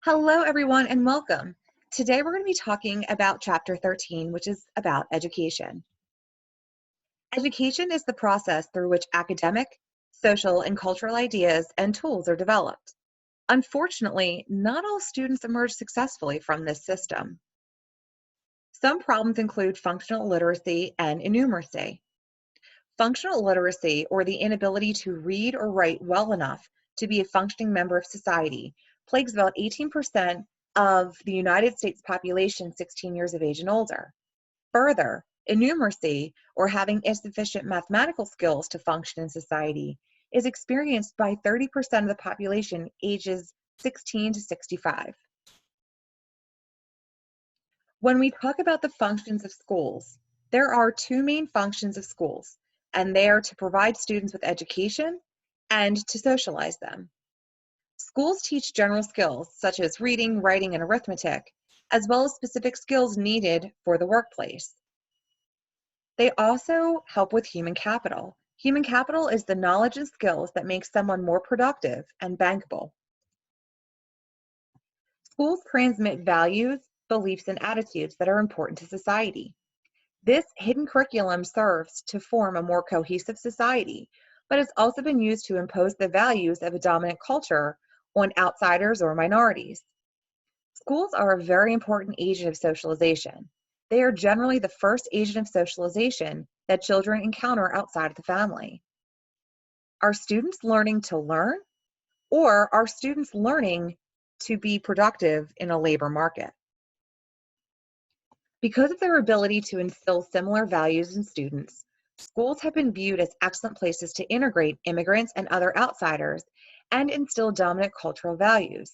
Hello, everyone, and welcome. Today, we're going to be talking about Chapter 13, which is about education. Education is the process through which academic, social, and cultural ideas and tools are developed. Unfortunately, not all students emerge successfully from this system. Some problems include functional literacy and innumeracy. Functional literacy, or the inability to read or write well enough to be a functioning member of society, plagues about 18% of the United States population 16 years of age and older. Further, innumeracy, or having insufficient mathematical skills to function in society, is experienced by 30% of the population ages 16 to 65. When we talk about the functions of schools, there are two main functions of schools, and they are to provide students with education and to socialize them. Schools teach general skills such as reading, writing, and arithmetic, as well as specific skills needed for the workplace. They also help with human capital. Human capital is the knowledge and skills that make someone more productive and bankable. Schools transmit values, beliefs, and attitudes that are important to society. This hidden curriculum serves to form a more cohesive society, but has also been used to impose the values of a dominant culture on outsiders or minorities. Schools are a very important agent of socialization. They are generally the first agent of socialization that children encounter outside of the family. Are students learning to learn, or are students learning to be productive in a labor market? Because of their ability to instill similar values in students, schools have been viewed as excellent places to integrate immigrants and other outsiders and instill dominant cultural values.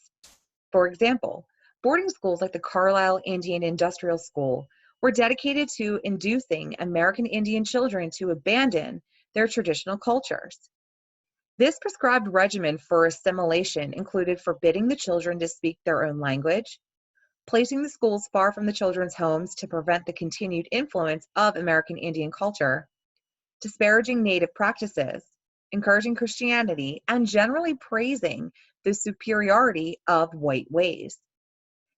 For example, boarding schools like the Carlisle Indian Industrial School were dedicated to inducing American Indian children to abandon their traditional cultures. This prescribed regimen for assimilation included forbidding the children to speak their own language, placing the schools far from the children's homes to prevent the continued influence of American Indian culture, disparaging Native practices, encouraging Christianity, and generally praising the superiority of white ways.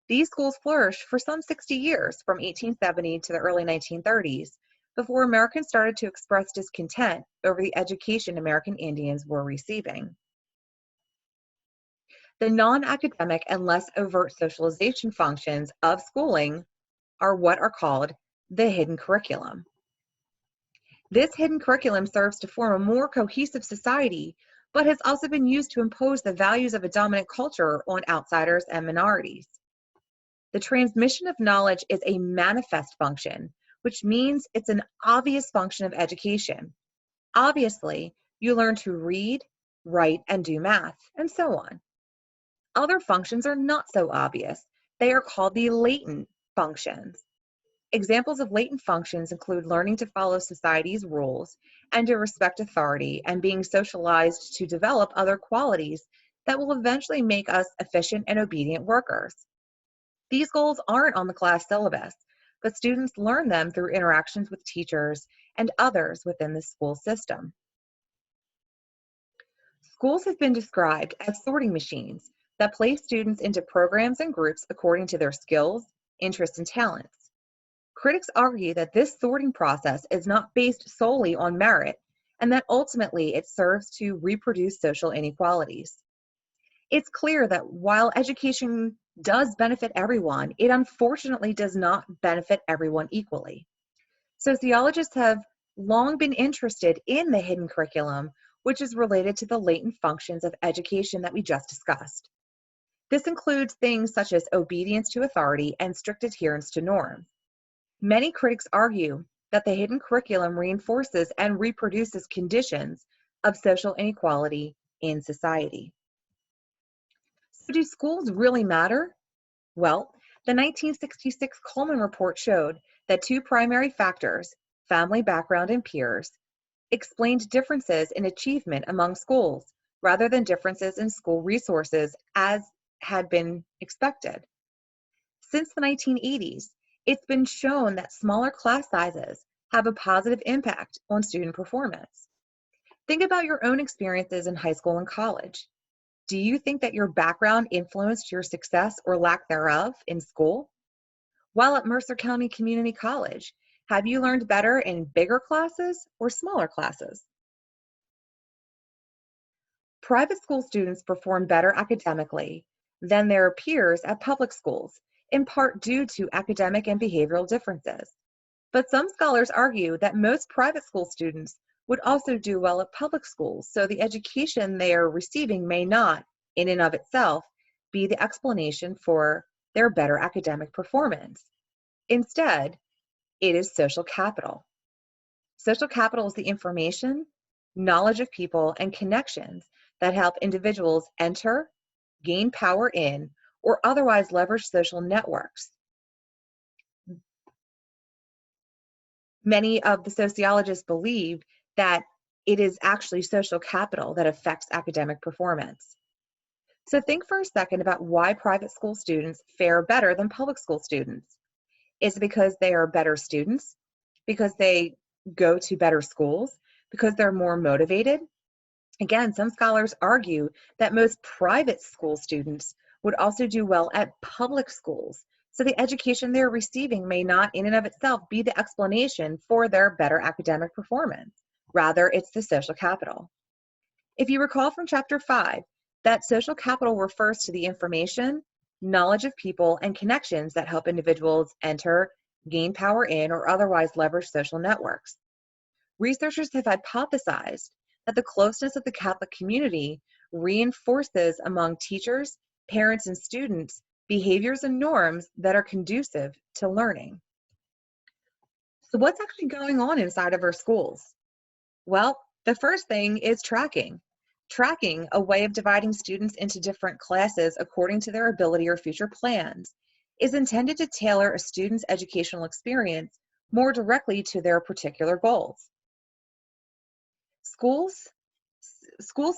These schools flourished for some 60 years, from 1870 to the early 1930s, before Americans started to express discontent over the education American Indians were receiving. The non-academic and less overt socialization functions of schooling are what are called the hidden curriculum. This hidden curriculum serves to form a more cohesive society, but has also been used to impose the values of a dominant culture on outsiders and minorities. The transmission of knowledge is a manifest function, which means it's an obvious function of education. Obviously, you learn to read, write, and do math, and so on. Other functions are not so obvious. They are called the latent functions. Examples of latent functions include learning to follow society's rules and to respect authority, and being socialized to develop other qualities that will eventually make us efficient and obedient workers. These goals aren't on the class syllabus, but students learn them through interactions with teachers and others within the school system. Schools have been described as sorting machines that place students into programs and groups according to their skills, interests, and talents. Critics argue that this sorting process is not based solely on merit, and that ultimately it serves to reproduce social inequalities. It's clear that while education does benefit everyone, it unfortunately does not benefit everyone equally. Sociologists have long been interested in the hidden curriculum, which is related to the latent functions of education that we just discussed. This includes things such as obedience to authority and strict adherence to norms. Many critics argue that the hidden curriculum reinforces and reproduces conditions of social inequality in society. So do schools really matter? Well, the 1966 Coleman Report showed that two primary factors, family background and peers, explained differences in achievement among schools rather than differences in school resources as had been expected. Since the 1980s, it's been shown that smaller class sizes have a positive impact on student performance. Think about your own experiences in high school and college. Do you think that your background influenced your success or lack thereof in school? While at Mercer County Community College, have you learned better in bigger classes or smaller classes? Private school students perform better academically than their peers at public schools, in part due to academic and behavioral differences. But some scholars argue that most private school students would also do well at public schools, so the education they are receiving may not, in and of itself, be the explanation for their better academic performance. Instead, it is social capital. Social capital is the information, knowledge of people, and connections that help individuals enter, gain power in, or otherwise leverage social networks. Many of the sociologists believe that it is actually social capital that affects academic performance. So think for a second about why private school students fare better than public school students. Is it because they are better students? Because they go to better schools? Because they're more motivated? Again, some scholars argue that most private school students would also do well at public schools. So the education they're receiving may not in and of itself be the explanation for their better academic performance. Rather, it's the social capital. If you recall from chapter 5, that social capital refers to the information, knowledge of people, and connections that help individuals enter, gain power in, or otherwise leverage social networks. Researchers have hypothesized that the closeness of the Catholic community reinforces among teachers, parents, and students behaviors and norms that are conducive to learning. So what's actually going on inside of our schools? Well, the first thing is tracking. Tracking, a way of dividing students into different classes according to their ability or future plans, is intended to tailor a student's educational experience more directly to their particular goals. School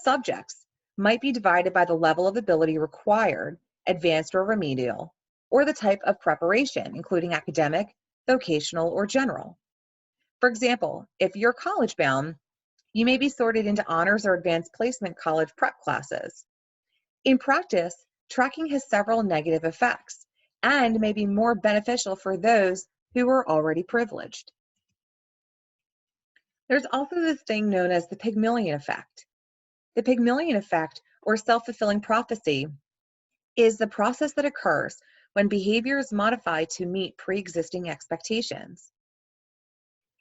subjects might be divided by the level of ability required, advanced or remedial, or the type of preparation, including academic, vocational, or general. For example, if you're college bound, you may be sorted into honors or advanced placement college prep classes. In practice, tracking has several negative effects and may be more beneficial for those who are already privileged. There's also this thing known as the Pygmalion effect. The Pygmalion effect, or self-fulfilling prophecy, is the process that occurs when behavior is modified to meet pre-existing expectations.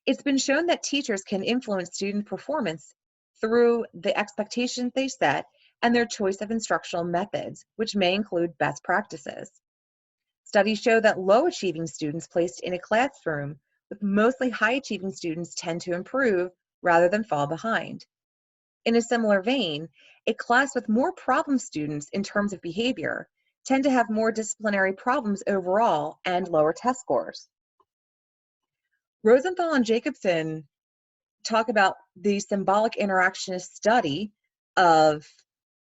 It's been shown that teachers can influence student performance through the expectations they set and their choice of instructional methods, which may include best practices. Studies show that low-achieving students placed in a classroom with mostly high-achieving students tend to improve rather than fall behind. In a similar vein, a class with more problem students in terms of behavior tend to have more disciplinary problems overall and lower test scores. Rosenthal and Jacobson talk about the symbolic interactionist study of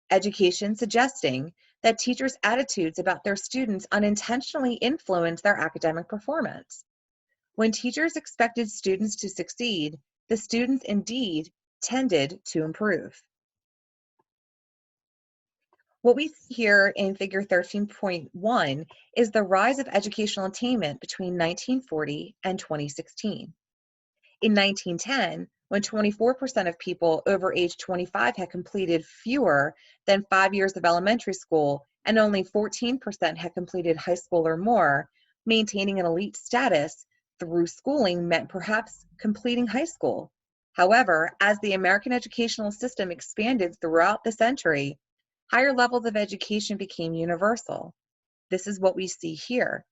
education, suggesting that teachers' attitudes about their students unintentionally influence their academic performance. When teachers expected students to succeed, the students indeed tended to improve. What we see here in figure 13.1 is the rise of educational attainment between 1940 and 2016. In 1910, when 24% of people over age 25 had completed fewer than 5 years of elementary school and only 14% had completed high school or more, maintaining an elite status through schooling meant perhaps completing high school. However, as the American educational system expanded throughout the century, higher levels of education became universal. This is what we see here.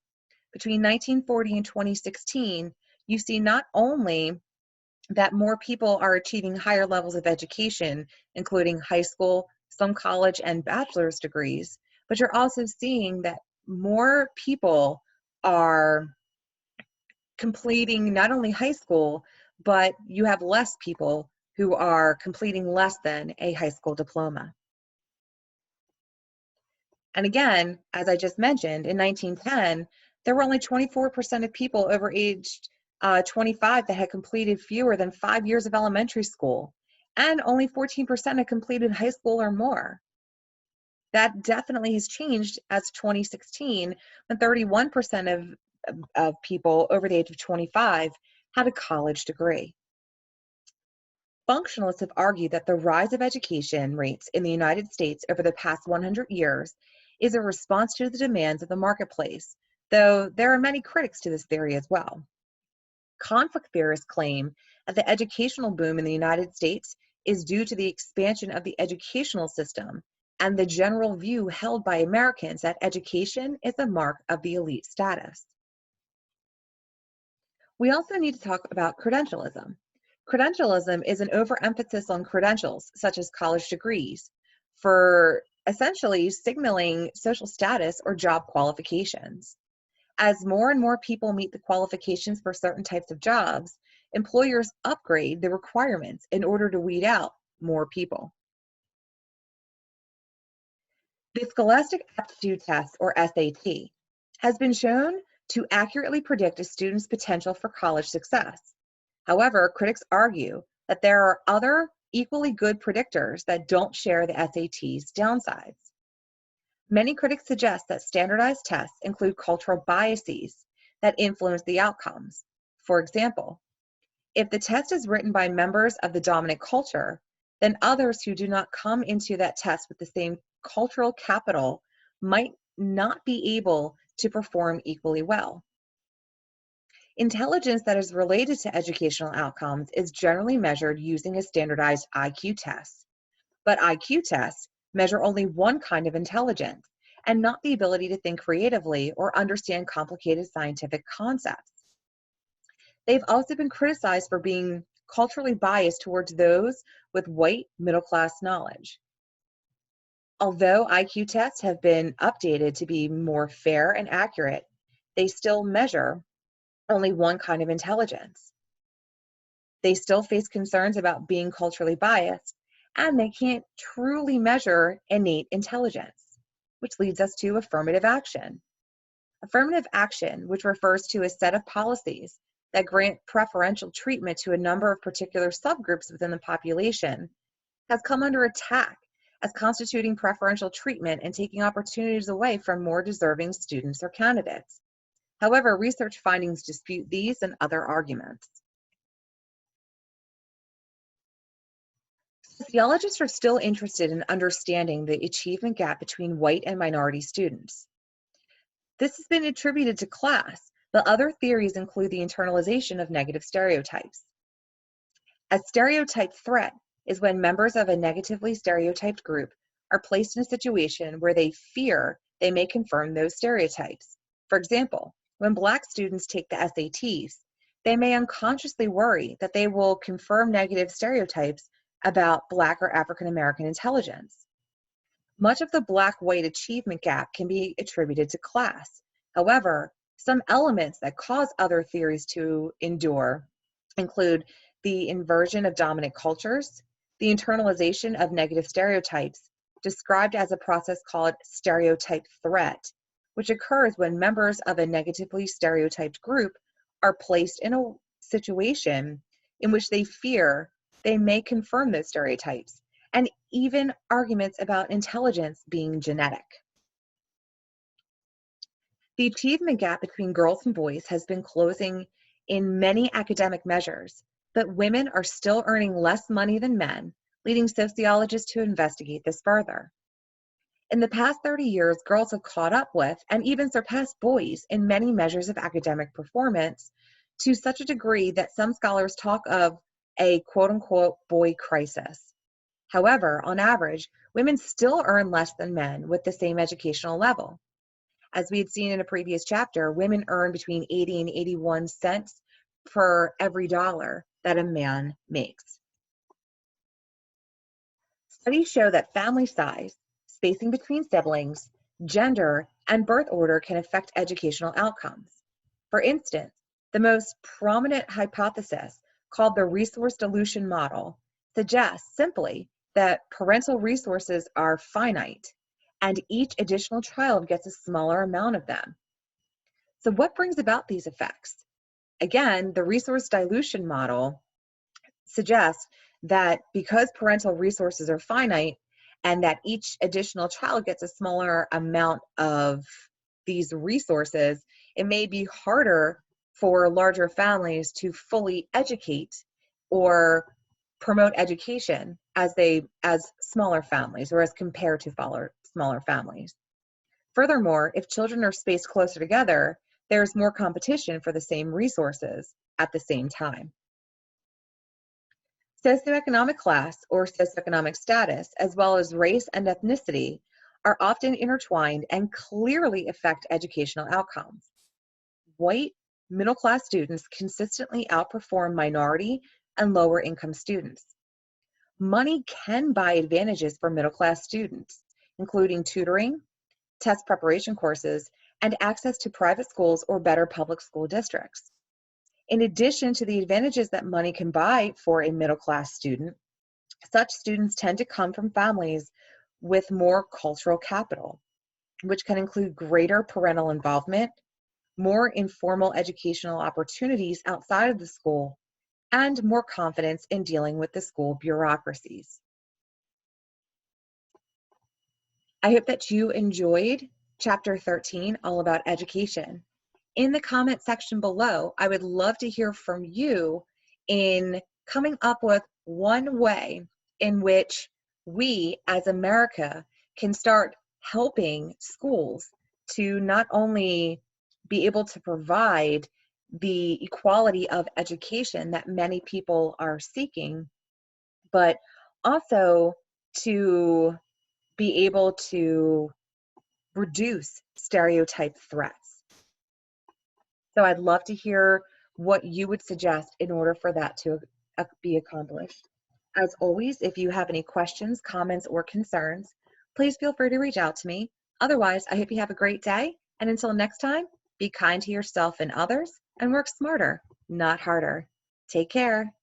Between 1940 and 2016, you see not only that more people are achieving higher levels of education, including high school, some college, and bachelor's degrees, but you're also seeing that more people are completing not only high school, but you have less people who are completing less than a high school diploma. And again, as I just mentioned, in 1910, there were only 24% of people over age 25 that had completed fewer than 5 years of elementary school, and only 14% had completed high school or more. That definitely has changed as 2016, when 31% of people over the age of 25 had a college degree. Functionalists have argued that the rise of education rates in the United States over the past 100 years is a response to the demands of the marketplace, though there are many critics to this theory as well. Conflict theorists claim that the educational boom in the United States is due to the expansion of the educational system and the general view held by Americans that education is a mark of the elite status. We also need to talk about credentialism. Credentialism is an overemphasis on credentials, such as college degrees, for essentially signaling social status or job qualifications. As more and more people meet the qualifications for certain types of jobs, employers upgrade the requirements in order to weed out more people. The Scholastic Aptitude Test, or SAT, has been shown to accurately predict a student's potential for college success. However, critics argue that there are other equally good predictors that don't share the SAT's downsides. Many critics suggest that standardized tests include cultural biases that influence the outcomes. For example, if the test is written by members of the dominant culture, then others who do not come into that test with the same cultural capital might not be able to perform equally well. Intelligence that is related to educational outcomes is generally measured using a standardized IQ test, but IQ tests measure only one kind of intelligence and not the ability to think creatively or understand complicated scientific concepts. They've also been criticized for being culturally biased towards those with white middle-class knowledge. Although IQ tests have been updated to be more fair and accurate, they still measure only one kind of intelligence. They still face concerns about being culturally biased, and they can't truly measure innate intelligence, which leads us to affirmative action. Affirmative action, which refers to a set of policies that grant preferential treatment to a number of particular subgroups within the population, has come under attack as constituting preferential treatment and taking opportunities away from more deserving students or candidates. However, research findings dispute these and other arguments. Sociologists are still interested in understanding the achievement gap between white and minority students. This has been attributed to class, but other theories include the internalization of negative stereotypes. A stereotype threat is when members of a negatively stereotyped group are placed in a situation where they fear they may confirm those stereotypes. For example, when Black students take the SATs, they may unconsciously worry that they will confirm negative stereotypes about Black or African American intelligence. Much of the Black-white achievement gap can be attributed to class. However, some elements that cause other theories to endure include the inversion of dominant cultures, the internalization of negative stereotypes, described as a process called stereotype threat, which occurs when members of a negatively stereotyped group are placed in a situation in which they fear they may confirm those stereotypes, and even arguments about intelligence being genetic. The achievement gap between girls and boys has been closing in many academic measures, but women are still earning less money than men, leading sociologists to investigate this further. In the past 30 years, girls have caught up with and even surpassed boys in many measures of academic performance to such a degree that some scholars talk of a quote-unquote boy crisis. However, on average, women still earn less than men with the same educational level. As we had seen in a previous chapter, women earn between 80 and 81 cents per every dollar that a man makes. Studies show that family size, spacing between siblings, gender, and birth order can affect educational outcomes. For instance, the most prominent hypothesis, called the resource dilution model, suggests simply that parental resources are finite, and each additional child gets a smaller amount of them. So what brings about these effects? Again, the resource dilution model suggests that because parental resources are finite and that each additional child gets a smaller amount of these resources, it may be harder for larger families to fully educate or promote education as smaller families or as compared to smaller families. Furthermore, if children are spaced closer together, there's more competition for the same resources at the same time. Socioeconomic class or socioeconomic status, as well as race and ethnicity, are often intertwined and clearly affect educational outcomes. White, middle-class students consistently outperform minority and lower-income students. Money can buy advantages for middle-class students, including tutoring, test preparation courses, and access to private schools or better public school districts. In addition to the advantages that money can buy for a middle-class student, such students tend to come from families with more cultural capital, which can include greater parental involvement, more informal educational opportunities outside of the school, and more confidence in dealing with the school bureaucracies. I hope that you enjoyed Chapter 13, all about education. In the comment section below, I would love to hear from you in coming up with one way in which we as America can start helping schools to not only be able to provide the equality of education that many people are seeking, but also to be able to reduce stereotype threats. So I'd love to hear what you would suggest in order for that to be accomplished. As always, if you have any questions, comments, or concerns, please feel free to reach out to me. Otherwise, I hope you have a great day. And until next time, be kind to yourself and others and work smarter, not harder. Take care.